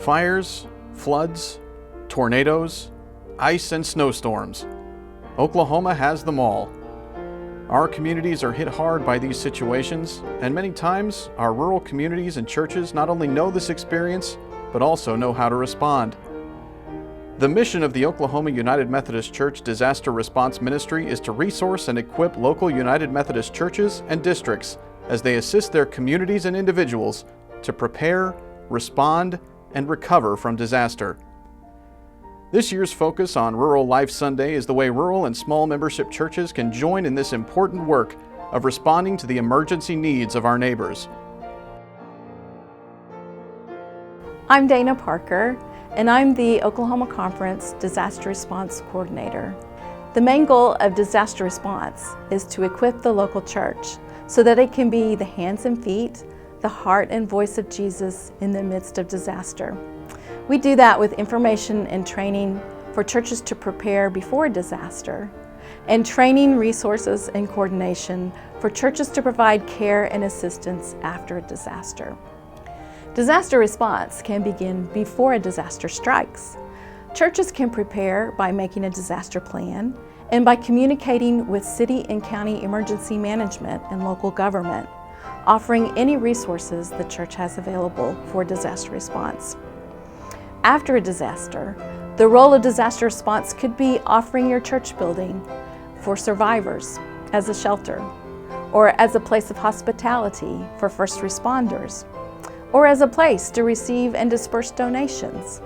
Fires, floods, tornadoes, ice and snowstorms. Oklahoma has them all. Our communities are hit hard by these situations, and many times our rural communities and churches not only know this experience, but also know how to respond. The mission of the Oklahoma United Methodist Church Disaster Response Ministry is to resource and equip local United Methodist churches and districts as they assist their communities and individuals to prepare, respond, and recover from disaster. This year's focus on Rural Life Sunday is the way rural and small membership churches can join in this important work of responding to the emergency needs of our neighbors. I'm Dana Parker, and I'm the Oklahoma Conference Disaster Response Coordinator. The main goal of disaster response is to equip the local church so that it can be the hands and feet, the heart and voice of Jesus in the midst of disaster. We do that with information and training for churches to prepare before a disaster, and training, resources, and coordination for churches to provide care and assistance after a disaster. Disaster response can begin before a disaster strikes. Churches can prepare by making a disaster plan and by communicating with city and county emergency management and local government, offering any resources the church has available for disaster response. After a disaster, the role of disaster response could be offering your church building for survivors as a shelter, or as a place of hospitality for first responders, or as a place to receive and disperse donations.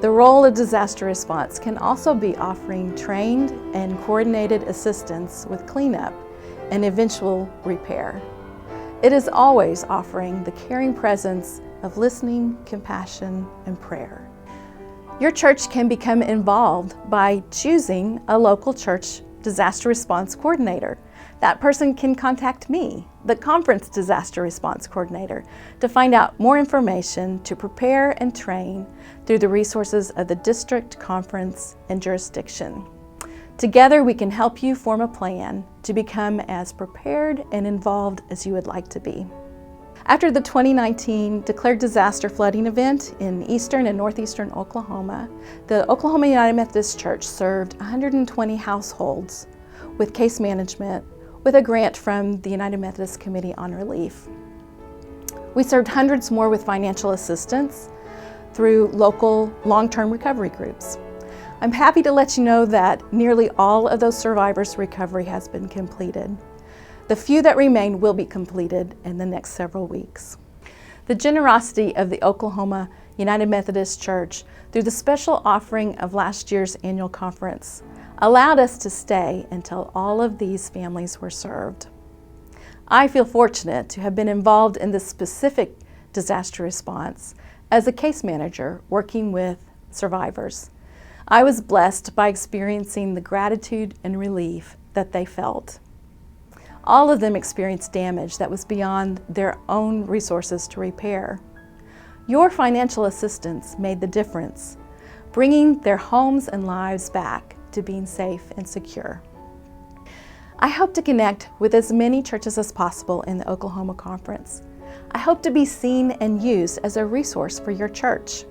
The role of disaster response can also be offering trained and coordinated assistance with cleanup and eventual repair. It is always offering the caring presence of listening, compassion, and prayer. Your church can become involved by choosing a local church disaster response coordinator. That person can contact me, the Conference Disaster Response Coordinator, to find out more information to prepare and train through the resources of the district, conference, and jurisdiction. Together, we can help you form a plan to become as prepared and involved as you would like to be. After the 2019 declared disaster flooding event in eastern and northeastern Oklahoma, the Oklahoma United Methodist Church served 120 households with case management with a grant from the United Methodist Committee on Relief. We served hundreds more with financial assistance through local long-term recovery groups. I'm happy to let you know that nearly all of those survivors' recovery has been completed. The few that remain will be completed in the next several weeks. The generosity of the Oklahoma United Methodist Church through the special offering of last year's annual conference allowed us to stay until all of these families were served. I feel fortunate to have been involved in this specific disaster response as a case manager working with survivors. I was blessed by experiencing the gratitude and relief that they felt. All of them experienced damage that was beyond their own resources to repair. Your financial assistance made the difference, bringing their homes and lives back to being safe and secure. I hope to connect with as many churches as possible in the Oklahoma Conference. I hope to be seen and used as a resource for your church.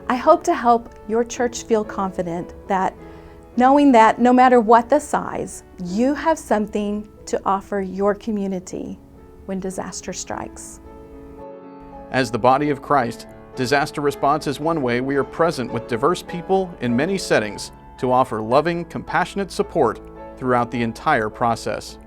I hope to help your church feel confident that knowing that no matter what the size, you have something to offer your community when disaster strikes. As the body of Christ, disaster response is one way we are present with diverse people in many settings to offer loving, compassionate support throughout the entire process.